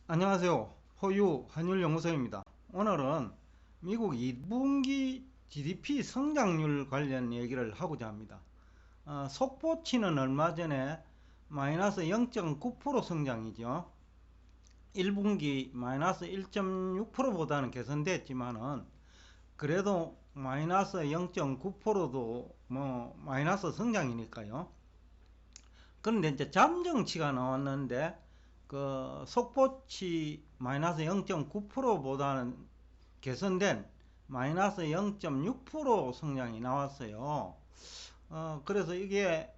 안녕하세요. 호유 한율연구소입니다. 오늘은 미국 2분기 GDP 성장률 관련 얘기를 하고자 합니다. 속보치는 얼마 전에 마이너스 0.9% 성장이죠. 1분기 마이너스 1.6%보다는 개선됐지만은 그래도 마이너스 0.9%도 마이너스 성장이니까요. 그런데 이제 잠정치가 나왔는데 그 속보치 마이너스 0.9%보다는 개선된 마이너스 0.6% 성장이 나왔어요. 그래서 이게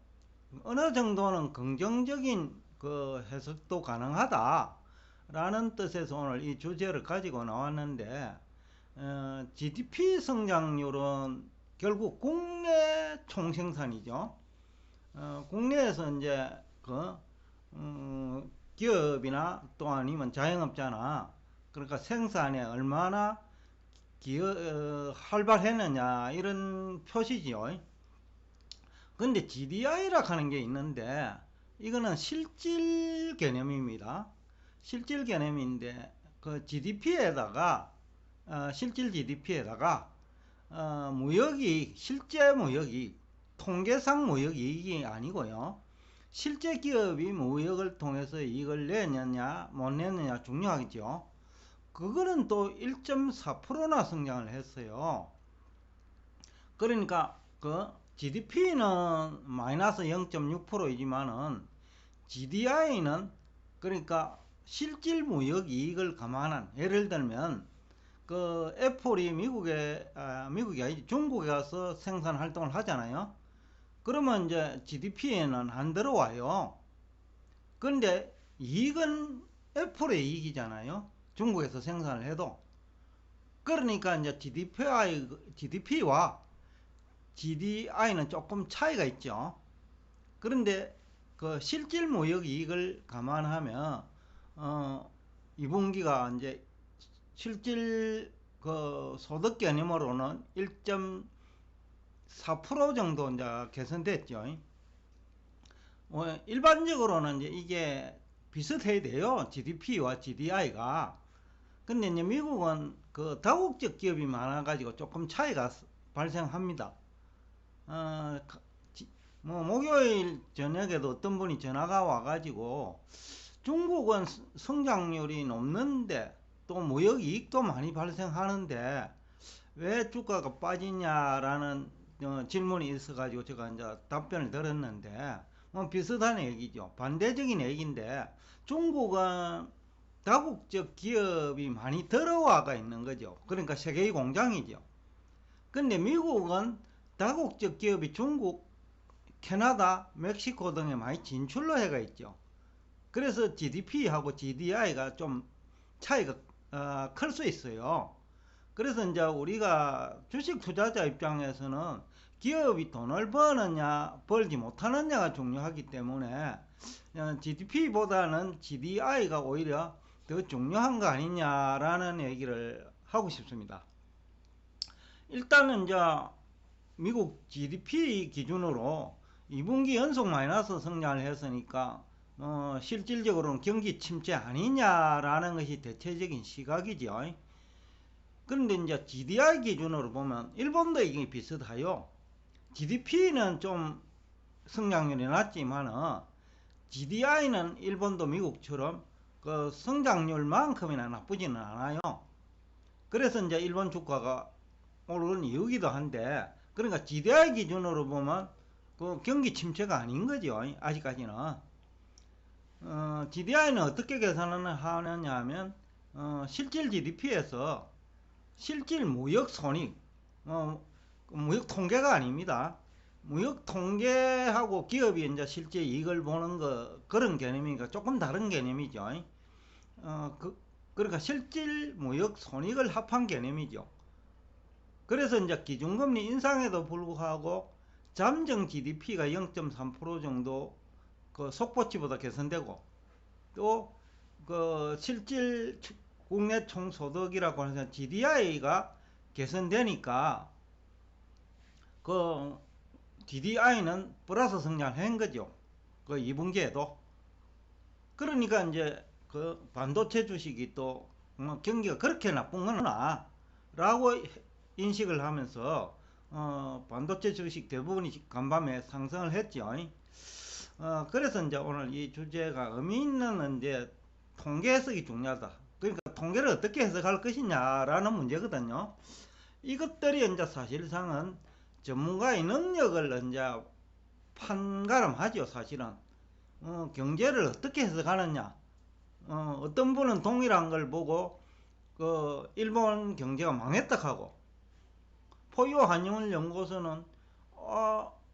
어느 정도는 긍정적인 그 해석도 가능하다라는 뜻에서 오늘 이 주제를 가지고 나왔는데, GDP 성장률은 결국 국내 총생산이죠. 국내에서 이제 기업이나 또 아니면 자영업자나 그러니까 생산에 얼마나 활발했느냐 이런 표시지요. 근데 GDI라 하는 게 있는데 이거는 실질 개념입니다. 실질 개념인데 그 GDP에다가 실질 GDP에다가 무역이익, 실제 무역이익, 통계상 무역이익이 아니고요. 실제 기업이 무역을 통해서 이익을 내느냐 못 내느냐 중요하겠죠. 그거는 또 1.4%나 성장을 했어요. 그러니까 그 GDP는 마이너스 0.6%이지만은 GDI는 그러니까 실질 무역 이익을 감안한, 예를 들면 그 애플이 미국이 아니지 중국에 가서 생산 활동을 하잖아요. 그러면 이제 GDP에는 안 들어와요. 그런데 이익은 애플의 이익이잖아요. 중국에서 생산을 해도. 그러니까 이제 GDP와 GDI는 조금 차이가 있죠. 그런데 그 실질 무역 이익을 감안하면 2분기가 이제 실질 그 소득 개념으로는 1.4% 정도 이제 개선됐죠. 일반적으로는 이제 이게 비슷해야 돼요. GDP와 GDI가. 근데 이제 미국은 그 다국적 기업이 많아가지고 조금 차이가 발생합니다. 어, 목요일 저녁에도 어떤 분이 전화가 와가지고 중국은 성장률이 높는데 또 무역 이익도 많이 발생하는데 왜 주가가 빠지냐라는 질문이 있어가지고 제가 이제 답변을 들었는데 비슷한 얘기죠. 반대적인 얘기인데 중국은 다국적 기업이 많이 들어와가 있는 거죠. 그러니까 세계의 공장이죠. 근데 미국은 다국적 기업이 중국, 캐나다, 멕시코 등에 많이 진출로 해가 있죠. 그래서 GDP하고 GDI가 좀 차이가 클 수 있어요. 그래서 이제 우리가 주식 투자자 입장에서는 기업이 돈을 버느냐 벌지 못하느냐가 중요하기 때문에 GDP보다는 GDI가 오히려 더 중요한 거 아니냐라는 얘기를 하고 싶습니다. 일단은 이제 미국 GDP 기준으로 2분기 연속 마이너스 성장을 했으니까 실질적으로는 경기 침체 아니냐라는 것이 대체적인 시각이죠. 그런데 이제 GDI 기준으로 보면 일본도 이게 비슷해요. GDP는 좀 성장률이 낮지만 GDI는 일본도 미국처럼 그 성장률만큼이나 나쁘지는 않아요. 그래서 이제 일본 주가가 오른 이유기도 한데, 그러니까 GDI 기준으로 보면 그 경기 침체가 아닌 거죠. 아직까지는. GDI는 어떻게 계산을 하느냐 하면 실질 GDP에서 실질 무역 손익, 무역 통계가 아닙니다. 무역 통계하고 기업이 이제 실제 이익을 보는 그런 개념이니까 조금 다른 개념이죠. 그러니까 실질 무역 손익을 합한 개념이죠. 그래서 이제 기준금리 인상에도 불구하고 잠정 GDP가 0.3% 정도 그 속보치보다 개선되고, 또 그 실질 국내 총소득이라고 하는 GDI가 개선되니까 그 GDI는 플러스 성장을 한 거죠. 그 2분기에도. 그러니까 이제 그 반도체 주식이 또 경기가 그렇게 나쁜 거나 라고 인식을 하면서 반도체 주식 대부분이 간밤에 상승을 했죠. 그래서 이제 오늘 이 주제가 의미 있는 이제 통계 해석이 중요하다. 그러니까 통계를 어떻게 해석할 것이냐라는 문제거든요. 이것들이 이제 사실상은 전문가의 능력을 이제 판가름하죠. 사실은 경제를 어떻게 해석하느냐. 어떤 분은 동일한 걸 보고 그 일본 경제가 망했다 하고, 포유 한일 연구소는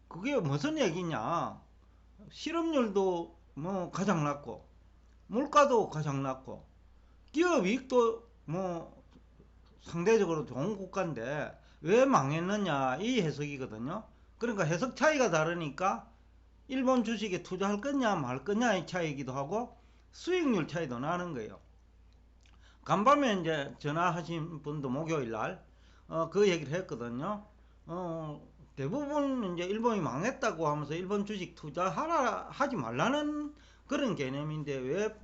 그게 무슨 얘기냐, 실업률도 뭐 가장 낮고 물가도 가장 낮고 기업 이익도 뭐 상대적으로 좋은 국가인데 왜 망했느냐, 이 해석이거든요. 그러니까 해석 차이가 다르니까 일본 주식에 투자할 거냐 말 거냐의 차이이기도 하고 수익률 차이도 나는 거예요. 간밤에 이제 전화하신 분도 목요일 날 그 얘기를 했거든요. 대부분 이제 일본이 망했다고 하면서 일본 주식 투자하라 하지 말라는 그런 개념인데, 왜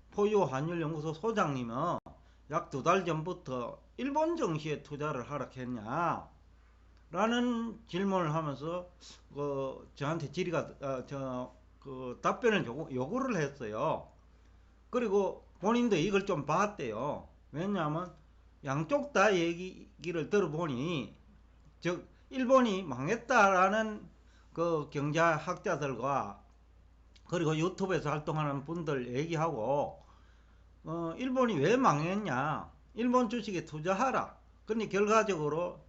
포유 한율연구소 소장님은 약 2달 전부터 일본 증시에 투자를 하라 했냐 라는 질문을 하면서 저한테 질의가 답변을 요구를 했어요. 그리고 본인도 이걸 좀 봤대요. 왜냐하면 양쪽 다 얘기를 들어보니, 즉 일본이 망했다라는 그 경제학자들과 그리고 유튜브에서 활동하는 분들 얘기하고, 일본이 왜 망했냐, 일본 주식에 투자하라. 근데 결과적으로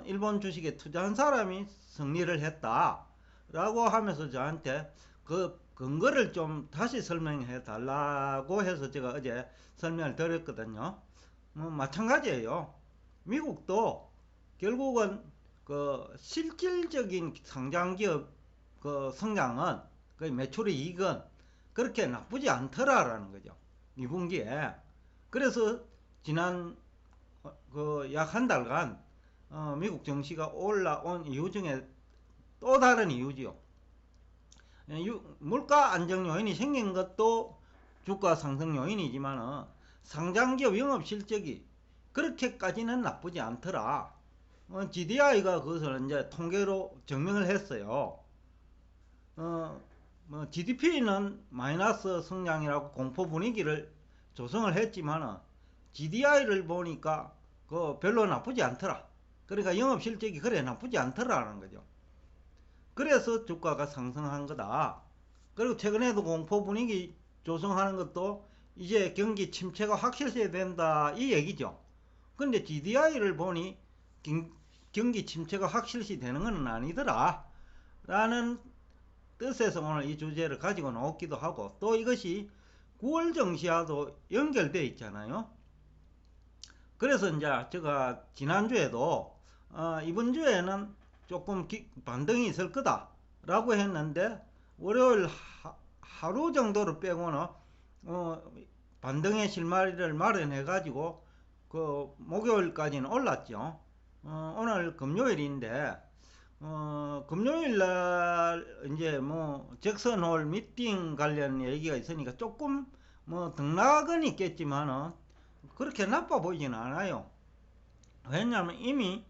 일본 주식에 투자한 사람이 승리를 했다 라고 하면서 저한테 그 근거를 좀 다시 설명해 달라고 해서 제가 어제 설명을 드렸거든요. 마찬가지예요. 미국도 결국은 그 실질적인 상장기업 그 성장은, 그 매출의 이익은 그렇게 나쁘지 않더라라는 거죠. 2분기에. 그래서 지난 그 약 한 달간 미국 증시가 올라온 이유 중에 또 다른 이유지요. 물가 안정 요인이 생긴 것도 주가 상승 요인이지만 상장기업 영업 실적이 그렇게까지는 나쁘지 않더라. GDI가 그것을 이제 통계로 증명을 했어요. GDP는 마이너스 성장이라고 공포 분위기를 조성을 했지만 GDI를 보니까 별로 나쁘지 않더라. 그러니까 영업 실적이 그래 나쁘지 않더라는 거죠. 그래서 주가가 상승한 거다. 그리고 최근에도 공포 분위기 조성하는 것도 이제 경기 침체가 확실해야 된다, 이 얘기죠. 근데 GDI를 보니 경기 침체가 확실시 되는 건 아니더라 라는 뜻에서 오늘 이 주제를 가지고 나오기도 하고, 또 이것이 9월 증시와도 연결되어 있잖아요. 그래서 이제 제가 지난주에도 이번 주에는 조금 반등이 있을 거다 라고 했는데, 월요일 하루 정도를 빼고는 반등의 실마리를 마련해 가지고 그 목요일까지는 올랐죠. 오늘 금요일인데 금요일날 이제 뭐 잭슨 홀 미팅 관련 얘기가 있으니까 조금 뭐 등락은 있겠지만은 그렇게 나빠 보이지는 않아요. 왜냐하면 이미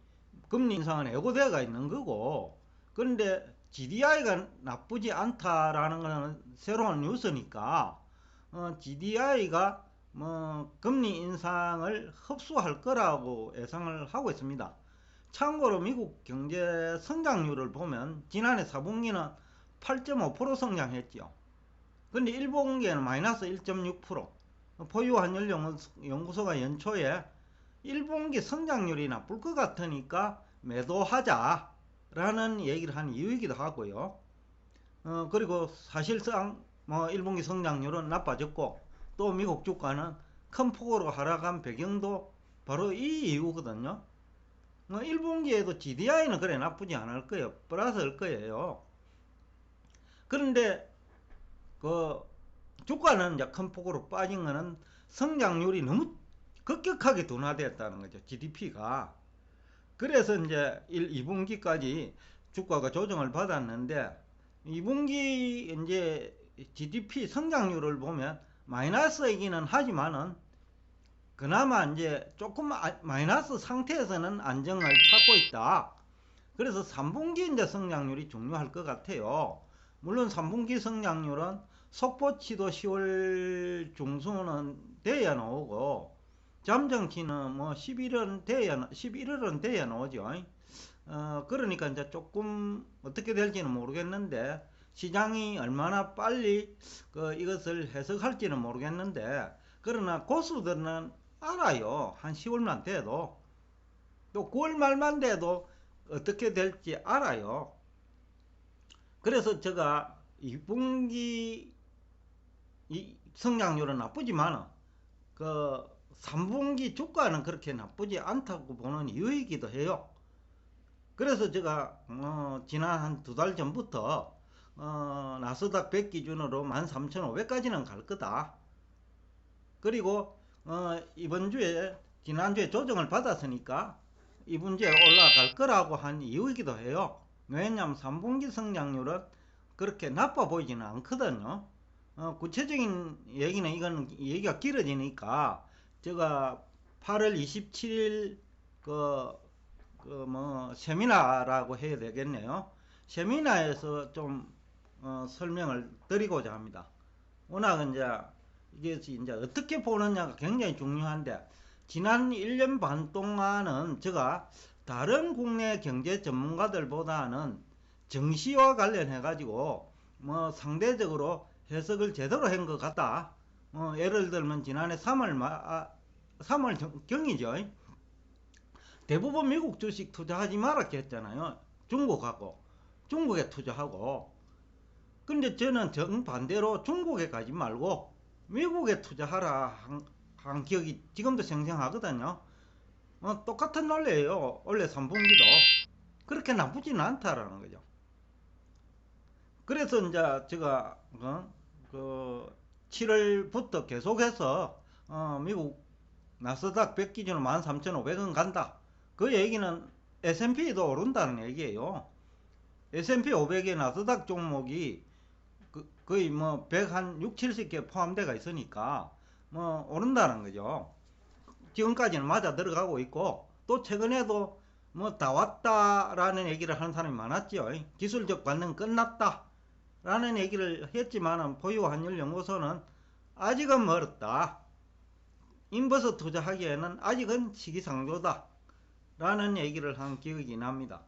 금리 인상은 예고되어 있는 거고, 그런데 GDI가 나쁘지 않다라는 것은 새로운 뉴스니까 GDI가 뭐 금리 인상을 흡수할 거라고 예상을 하고 있습니다. 참고로 미국 경제 성장률을 보면 지난해 4분기는 8.5% 성장했죠. 근데 1분기에는 마이너스 1.6%. 포유 한율 연구소가 연초에 1분기 성장률이 나쁠 것 같으니까 매도하자 라는 얘기를 한 이유이기도 하고요. 그리고 사실상 뭐 1분기 성장률은 나빠졌고, 또 미국 주가는 큰 폭으로 하락한 배경도 바로 이 이유거든요. 1분기에도 GDI는 그래 나쁘지 않을 거예요. 플러스일 거예요. 그런데 그 주가는 이제 큰 폭으로 빠진 거는 성장률이 너무 급격하게 둔화되었다는 거죠. GDP가. 그래서 이제 2분기까지 주가가 조정을 받았는데, 2분기 이제 GDP 성장률을 보면 마이너스이기는 하지만은 그나마 이제 조금 마이너스 상태에서는 안정을 찾고 있다. 그래서 3분기 이제 성장률이 중요할 것 같아요. 물론 3분기 성장률은 속보치도 10월 중순은 돼야 나오고 잠정치는 뭐 11월은 돼야 나오죠. 그러니까 이제 조금 어떻게 될지는 모르겠는데 시장이 얼마나 빨리 이것을 해석할지는 모르겠는데 그러나 고수들은 알아요. 한 10월만 돼도 또 9월 말만 돼도 어떻게 될지 알아요. 그래서 제가 2분기 성장률은 나쁘지만 그 3분기 주가는 그렇게 나쁘지 않다고 보는 이유이기도 해요. 그래서 제가 지난 한 2달 전부터 나스닥 100 기준으로 13,500까지는 갈 거다. 그리고 이번 주에 지난주에 조정을 받았으니까 이번 주에 올라갈 거라고 한 이유이기도 해요. 왜냐하면 3분기 성장률은 그렇게 나빠 보이지는 않거든요. 구체적인 얘기는 이건 얘기가 길어지니까 제가 8월 27일 세미나라고 해야 되겠네요. 세미나에서 좀 설명을 드리고자 합니다. 워낙 이게 이제 어떻게 보느냐가 굉장히 중요한데 지난 1년 반 동안은 제가 다른 국내 경제 전문가들보다는 정시와 관련해 가지고 상대적으로 해석을 제대로 한 것 같다. 예를 들면 지난해 3월 경이죠. 대부분 미국 주식 투자하지 말았게 했잖아요. 중국에 투자하고. 근데 저는 정반대로 중국에 가지 말고 미국에 투자하라 한 기억이 지금도 생생하거든요. 똑같은 논리예요. 원래 3분기도 그렇게 나쁘지는 않다라는 거죠. 그래서 이제 제가 7월부터 계속해서 미국 나스닥 100 기준으로 13,500원 간다. 그 얘기는 S&P도 오른다는 얘기예요. S&P 500의 나스닥 종목이 거의 106, 70개 포함되어 있으니까 오른다는 거죠. 지금까지는 맞아 들어가고 있고 또 최근에도 다 왔다라는 얘기를 하는 사람이 많았죠. 기술적 반등 끝났다 라는 얘기를 했지만 보유 환율 연구소는 아직은 멀었다. 인버스 투자하기에는 아직은 시기상조다 라는 얘기를 한 기억이 납니다.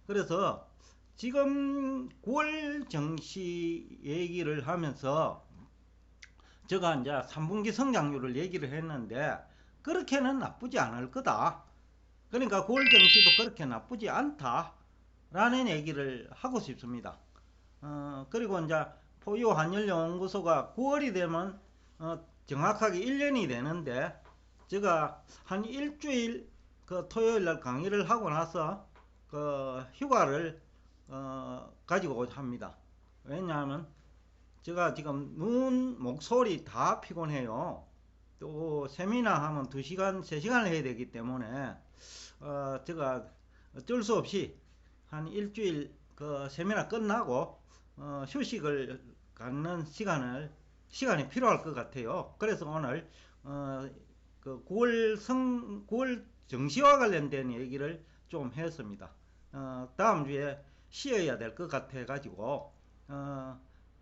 그래서 지금 9월 정시 얘기를 하면서 제가 이제 3분기 성장률을 얘기를 했는데 그렇게는 나쁘지 않을 거다. 그러니까 9월 정시도 그렇게 나쁘지 않다 라는 얘기를 하고 싶습니다. 그리고 이제 포유 환율 연구소가 9월이 되면 정확하게 1년이 되는데 제가 한 일주일 토요일 날 강의를 하고 나서 휴가를 가지고 합니다. 왜냐하면 제가 지금 목소리 다 피곤해요. 또 세미나 하면 2시간, 3시간을 해야 되기 때문에 제가 어쩔 수 없이 한 일주일 세미나 끝나고 휴식을 갖는 시간이 필요할 것 같아요. 그래서 오늘 9월 정시와 관련된 얘기를 좀 했습니다. 다음 주에 쉬어야 될 것 같아 가지고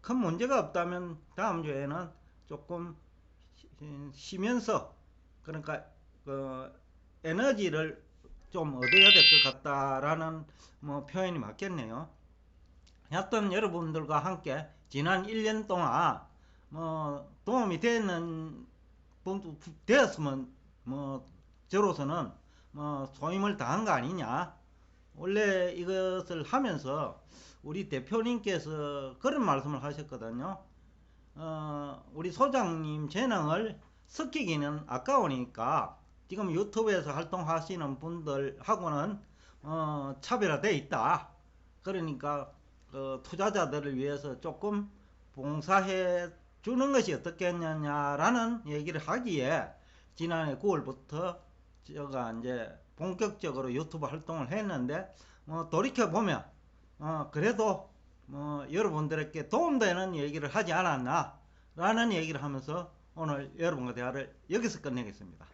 큰 문제가 없다면 다음 주에는 조금 쉬면서 그러니까 에너지를 좀 얻어야 될 것 같다라는 표현이 맞겠네요. 하여튼 여러분들과 함께 지난 1년 동안 도움이 되었으면 저로서는 소임을 다한 거 아니냐. 원래 이것을 하면서 우리 대표님께서 그런 말씀을 하셨거든요. 우리 소장님 재능을 섞이기는 아까우니까 지금 유튜브에서 활동하시는 분들하고는 차별화되어 있다. 그러니까 투자자들을 위해서 조금 봉사해 주는 것이 어떻겠느냐라는 얘기를 하기에 지난해 9월부터 제가 이제 본격적으로 유튜브 활동을 했는데 돌이켜보면 그래도 여러분들에게 도움되는 얘기를 하지 않았나 라는 얘기를 하면서 오늘 여러분과 대화를 여기서 끝내겠습니다.